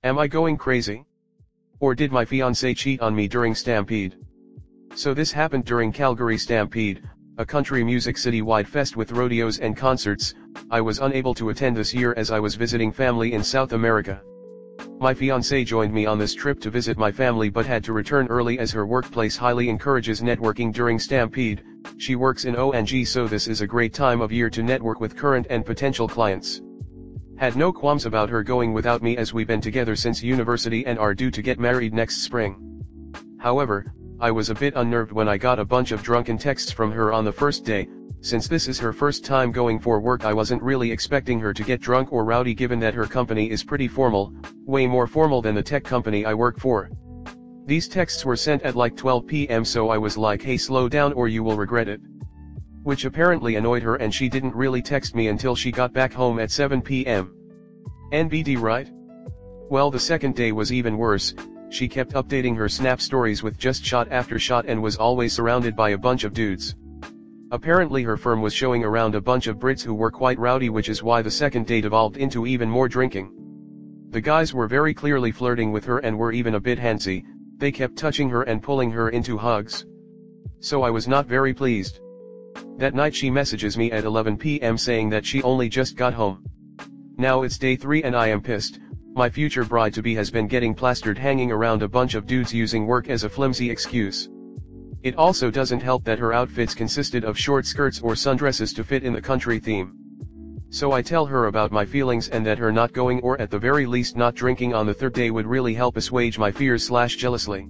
Am I going crazy? Or did my fiance cheat on me during Stampede? So this happened during Calgary Stampede, a country music city-wide fest with rodeos and concerts. I was unable to attend this year as I was visiting family in South America. My fiancée joined me on this trip to visit my family but had to return early as her workplace highly encourages networking during Stampede. She works in O&G, so this is a great time of year to network with current and potential clients. Had no qualms about her going without me as we've been together since university and are due to get married next spring. However, I was a bit unnerved when I got a bunch of drunken texts from her on the first day. Since this is her first time going for work, I wasn't really expecting her to get drunk or rowdy given that her company is pretty formal, way more formal than the tech company I work for. These texts were sent at like 12 p.m. so I was like, hey, slow down or you will regret it. Which apparently annoyed her and she didn't really text me until she got back home at 7 p.m. NBD, right? Well, the second day was even worse. She kept updating her Snap stories with just shot after shot and was always surrounded by a bunch of dudes. Apparently her firm was showing around a bunch of Brits who were quite rowdy, which is why the second date evolved into even more drinking. The guys were very clearly flirting with her and were even a bit handsy. They kept touching her and pulling her into hugs. So I was not very pleased. That night she messages me at 11 p.m. saying that she only just got home. Now it's day 3 and I am pissed. My future bride-to-be has been getting plastered hanging around a bunch of dudes using work as a flimsy excuse. It also doesn't help that her outfits consisted of short skirts or sundresses to fit in the country theme. So I tell her about my feelings and that her not going or at the very least not drinking on the third day would really help assuage my fears/jealousy.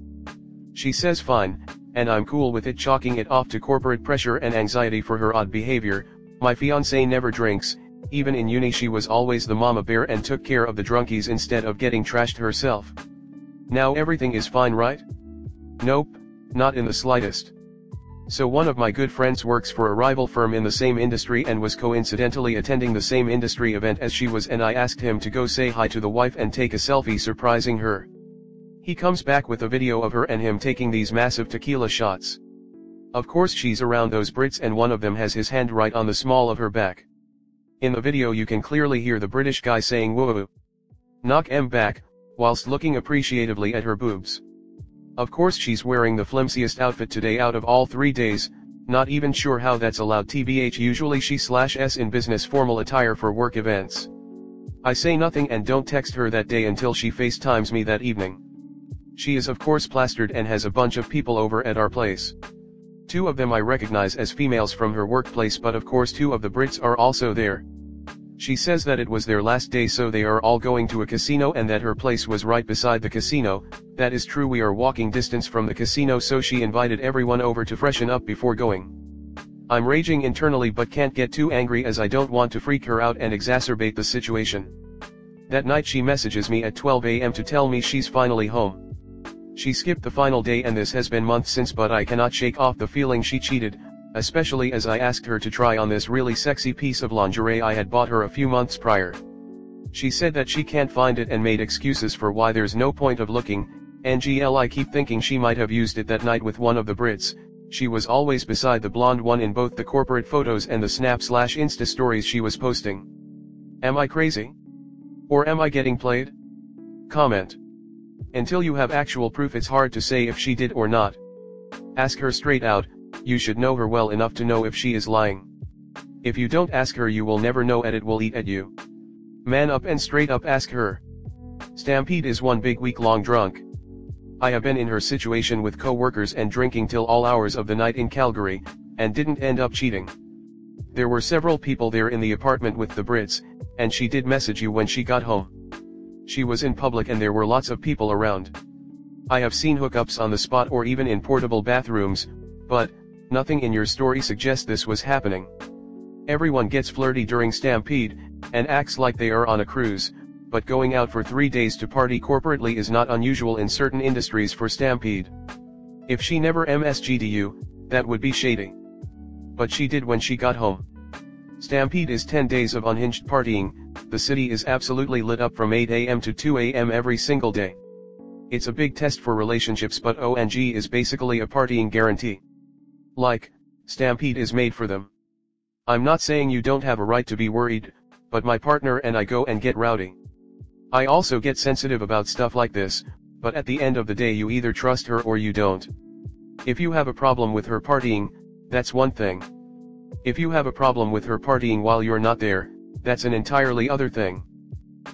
She says fine, and I'm cool with it, chalking it off to corporate pressure and anxiety for her odd behavior. My fiancée never drinks. Even in uni she was always the mama bear and took care of the drunkies instead of getting trashed herself. Now everything is fine, right? Nope, not in the slightest. So one of my good friends works for a rival firm in the same industry and was coincidentally attending the same industry event as she was, and I asked him to go say hi to the wife and take a selfie surprising her. He comes back with a video of her and him taking these massive tequila shots. Of course she's around those Brits and one of them has his hand right on the small of her back. In the video you can clearly hear the British guy saying woo, knock 'em back, whilst looking appreciatively at her boobs. Of course she's wearing the flimsiest outfit today out of all 3 days, not even sure how that's allowed, tbh usually she/s in business formal attire for work events. I say nothing and don't text her that day until she FaceTimes me that evening. She is of course plastered and has a bunch of people over at our place. 2 of them I recognize as females from her workplace, but of course 2 of the Brits are also there. She says that it was their last day so they are all going to a casino and that her place was right beside the casino. That is true, we are walking distance from the casino, so she invited everyone over to freshen up before going. I'm raging internally but can't get too angry as I don't want to freak her out and exacerbate the situation. That night she messages me at 12 a.m. to tell me she's finally home. She skipped the final day and this has been months since, but I cannot shake off the feeling she cheated, especially as I asked her to try on this really sexy piece of lingerie I had bought her a few months prior. She said that she can't find it and made excuses for why there's no point of looking. NGL, I keep thinking she might have used it that night with one of the Brits. She was always beside the blonde one in both the corporate photos and the Snap/Insta stories she was posting. Am I crazy? Or am I getting played? Comment. Until you have actual proof it's hard to say if she did or not. Ask her straight out. You should know her well enough to know if she is lying. If you don't ask her you will never know, and it will eat at you. Man up and straight up ask her. Stampede is one big week-long drunk. I have been in her situation with co-workers and drinking till all hours of the night in Calgary, and didn't end up cheating. There were several people there in the apartment with the Brits, and she did message you when she got home. She was in public and there were lots of people around. I have seen hookups on the spot or even in portable bathrooms, but nothing in your story suggests this was happening. Everyone gets flirty during Stampede, and acts like they are on a cruise, but going out for 3 days to party corporately is not unusual in certain industries for Stampede. If she never MSG'd you, that would be shady. But she did when she got home. Stampede is 10 days of unhinged partying. The city is absolutely lit up from 8 a.m. to 2 a.m. every single day. It's a big test for relationships, but ONG is basically a partying guarantee. Like, Stampede is made for them. I'm not saying you don't have a right to be worried, but my partner and I go and get rowdy. I also get sensitive about stuff like this, but at the end of the day you either trust her or you don't. If you have a problem with her partying, that's one thing. If you have a problem with her partying while you're not there, that's an entirely other thing.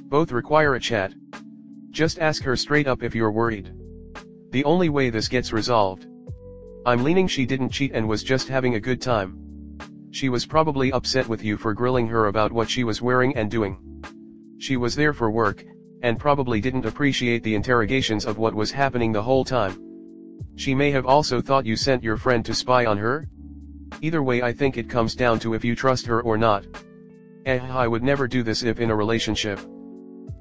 Both require a chat. Just ask her straight up if you're worried. The only way this gets resolved. I'm leaning she didn't cheat and was just having a good time. She was probably upset with you for grilling her about what she was wearing and doing. She was there for work, and probably didn't appreciate the interrogations of what was happening the whole time. She may have also thought you sent your friend to spy on her. Either way, I think it comes down to if you trust her or not. I would never do this if in a relationship.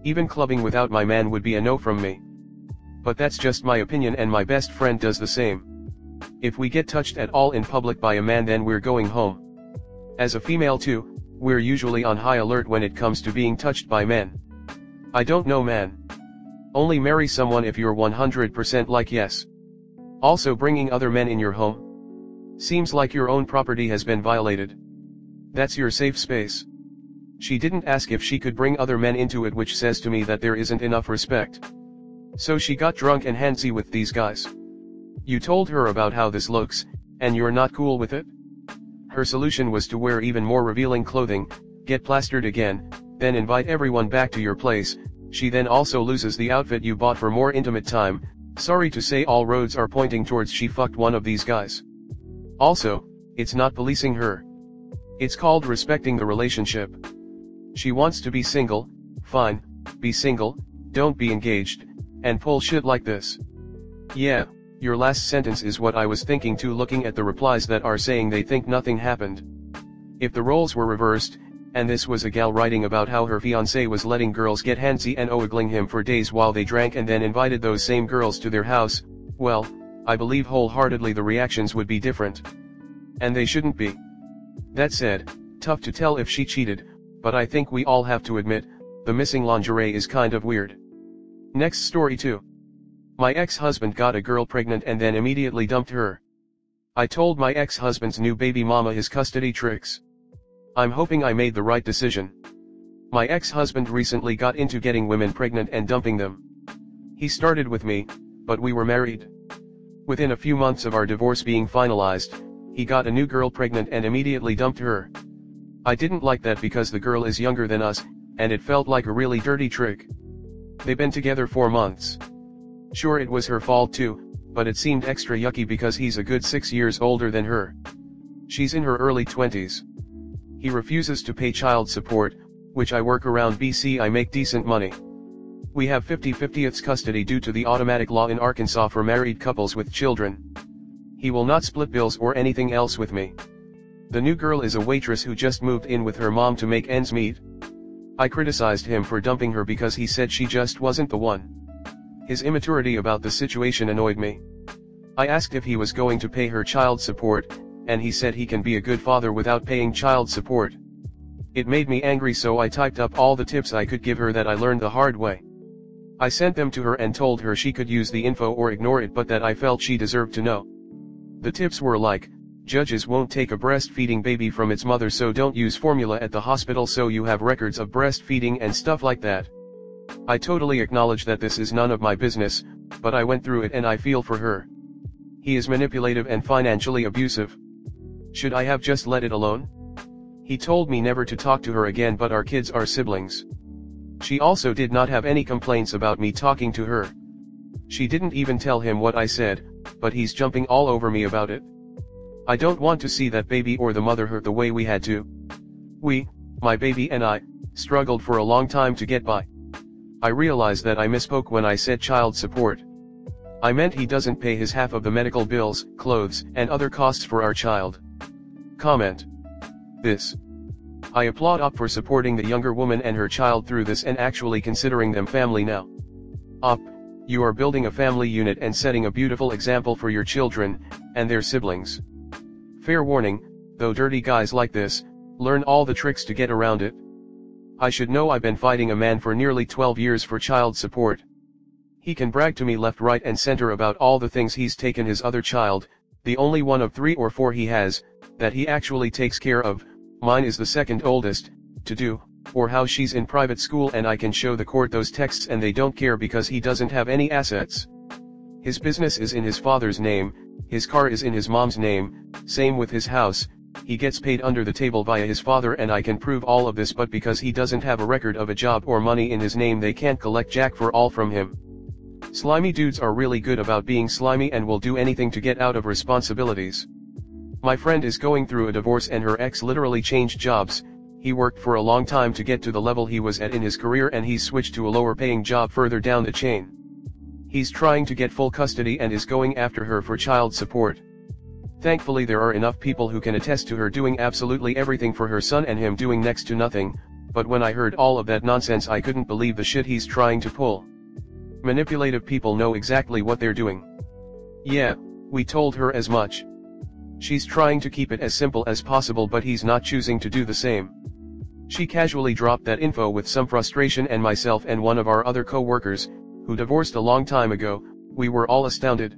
Even clubbing without my man would be a no from me. But that's just my opinion, and my best friend does the same. If we get touched at all in public by a man, then we're going home. As a female too, we're usually on high alert when it comes to being touched by men. I don't know, man. Only marry someone if you're 100% like yes. Also, bringing other men in your home seems like your own property has been violated. That's your safe space. She didn't ask if she could bring other men into it, which says to me that there isn't enough respect. So she got drunk and handsy with these guys. You told her about how this looks, and you're not cool with it? Her solution was to wear even more revealing clothing, get plastered again, then invite everyone back to your place. She then also loses the outfit you bought for more intimate time. Sorry to say, all roads are pointing towards she fucked one of these guys. Also, it's not policing her. It's called respecting the relationship. She wants to be single, fine, be single, don't be engaged, and pull shit like this. Yeah, your last sentence is what I was thinking too, looking at the replies that are saying they think nothing happened. If the roles were reversed, and this was a gal writing about how her fiancé was letting girls get handsy and ogling him for days while they drank and then invited those same girls to their house, well, I believe wholeheartedly the reactions would be different. And they shouldn't be. That said, tough to tell if she cheated, but I think we all have to admit, the missing lingerie is kind of weird. Next story 2. My ex-husband got a girl pregnant and then immediately dumped her. I told my ex-husband's new baby mama his custody tricks. I'm hoping I made the right decision. My ex-husband recently got into getting women pregnant and dumping them. He started with me, but we were married. Within a few months of our divorce being finalized, he got a new girl pregnant and immediately dumped her. I didn't like that because the girl is younger than us, and it felt like a really dirty trick. They've been together 4 months. Sure, it was her fault too, but it seemed extra yucky because he's a good 6 years older than her. She's in her early 20s. He refuses to pay child support, which I work around. I make decent money. We have 50/50 custody due to the automatic law in Arkansas for married couples with children. He will not split bills or anything else with me. The new girl is a waitress who just moved in with her mom to make ends meet. I criticized him for dumping her because he said she just wasn't the one. His immaturity about the situation annoyed me. I asked if he was going to pay her child support, and he said he can be a good father without paying child support. It made me angry, so I typed up all the tips I could give her that I learned the hard way. I sent them to her and told her she could use the info or ignore it, but that I felt she deserved to know. The tips were like, judges won't take a breastfeeding baby from its mother, so don't use formula at the hospital so you have records of breastfeeding and stuff like that. I totally acknowledge that this is none of my business, but I went through it and I feel for her. He is manipulative and financially abusive. Should I have just let it alone? He told me never to talk to her again, but our kids are siblings. She also did not have any complaints about me talking to her. She didn't even tell him what I said, but he's jumping all over me about it. I don't want to see that baby or the mother hurt the way we had to. We, my baby and I, struggled for a long time to get by. I realized that I misspoke when I said child support. I meant he doesn't pay his half of the medical bills, clothes, and other costs for our child. Comment. This. I applaud Op for supporting the younger woman and her child through this and actually considering them family now. Op, you are building a family unit and setting a beautiful example for your children, and their siblings. Fair warning, though, dirty guys like this, learn all the tricks to get around it. I should know I've been fighting a man for nearly 12 years for child support. He can brag to me left, right and center about all the things he's taken his other child, the only one of 3 or 4 he has, that he actually takes care of, mine is the second oldest, to do, or how she's in private school and I can show the court those texts and they don't care because he doesn't have any assets. His business is in his father's name, his car is in his mom's name, same with his house, he gets paid under the table via his father and I can prove all of this, but because he doesn't have a record of a job or money in his name they can't collect jack for all from him. Slimy dudes are really good about being slimy and will do anything to get out of responsibilities. My friend is going through a divorce and her ex literally changed jobs. He worked for a long time to get to the level he was at in his career and he's switched to a lower paying job further down the chain. He's trying to get full custody and is going after her for child support. Thankfully there are enough people who can attest to her doing absolutely everything for her son and him doing next to nothing, but when I heard all of that nonsense I couldn't believe the shit he's trying to pull. Manipulative people know exactly what they're doing. Yeah, we told her as much. She's trying to keep it as simple as possible but he's not choosing to do the same. She casually dropped that info with some frustration and myself and one of our other co-workers, who divorced a long time ago, we were all astounded.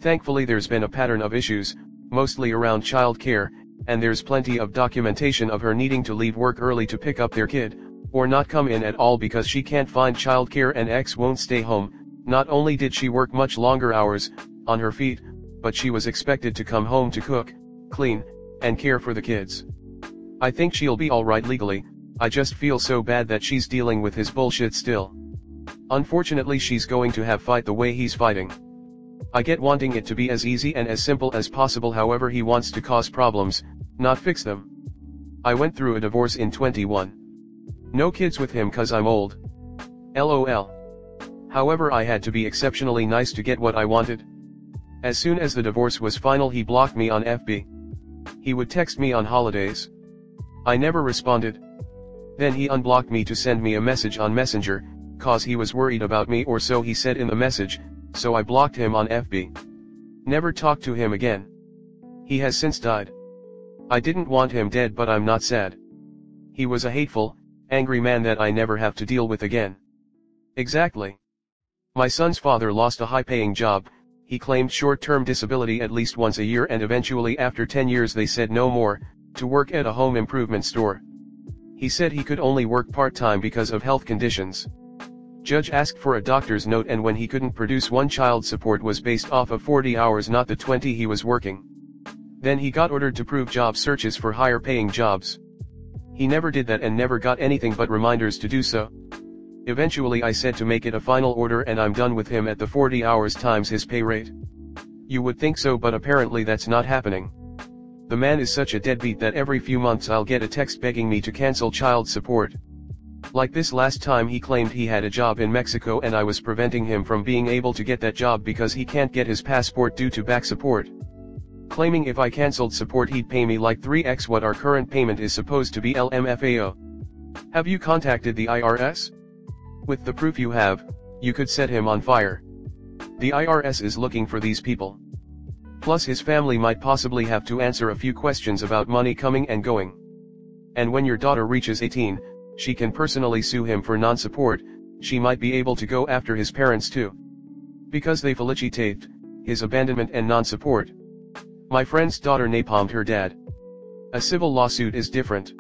Thankfully there's been a pattern of issues, mostly around child care, and there's plenty of documentation of her needing to leave work early to pick up their kid, or not come in at all because she can't find child care and ex won't stay home. Not only did she work much longer hours, on her feet, but she was expected to come home to cook, clean, and care for the kids. I think she'll be alright legally, I just feel so bad that she's dealing with his bullshit still. Unfortunately she's going to have fight the way he's fighting. I get wanting it to be as easy and as simple as possible, however he wants to cause problems, not fix them. I went through a divorce in 21. No kids with him cause I'm old. LOL. However I had to be exceptionally nice to get what I wanted. As soon as the divorce was final he blocked me on FB. He would text me on holidays. I never responded. Then he unblocked me to send me a message on Messenger, cause he was worried about me or so he said in the message, so I blocked him on FB. Never talked to him again. He has since died. I didn't want him dead but I'm not sad. He was a hateful, angry man that I never have to deal with again. Exactly. My son's father lost a high-paying job, he claimed short-term disability at least once a year and eventually after 10 years they said no more, to work at a home improvement store. He said he could only work part-time because of health conditions. Judge asked for a doctor's note and when he couldn't produce one, child support was based off of 40 hours not the 20 he was working. Then he got ordered to prove job searches for higher paying jobs. He never did that and never got anything but reminders to do so. Eventually I said to make it a final order and I'm done with him at the 40 hours times his pay rate. You would think so but apparently that's not happening. The man is such a deadbeat that every few months I'll get a text begging me to cancel child support. Like this last time he claimed he had a job in Mexico and I was preventing him from being able to get that job because he can't get his passport due to back support. Claiming if I cancelled support he'd pay me like 3x what our current payment is supposed to be. LMFAO. Have you contacted the IRS? With the proof you have, you could set him on fire. The IRS is looking for these people. Plus his family might possibly have to answer a few questions about money coming and going. And when your daughter reaches 18, she can personally sue him for non-support. She might be able to go after his parents too. Because they felicitate his abandonment and non-support. My friend's daughter napalmed her dad. A civil lawsuit is different.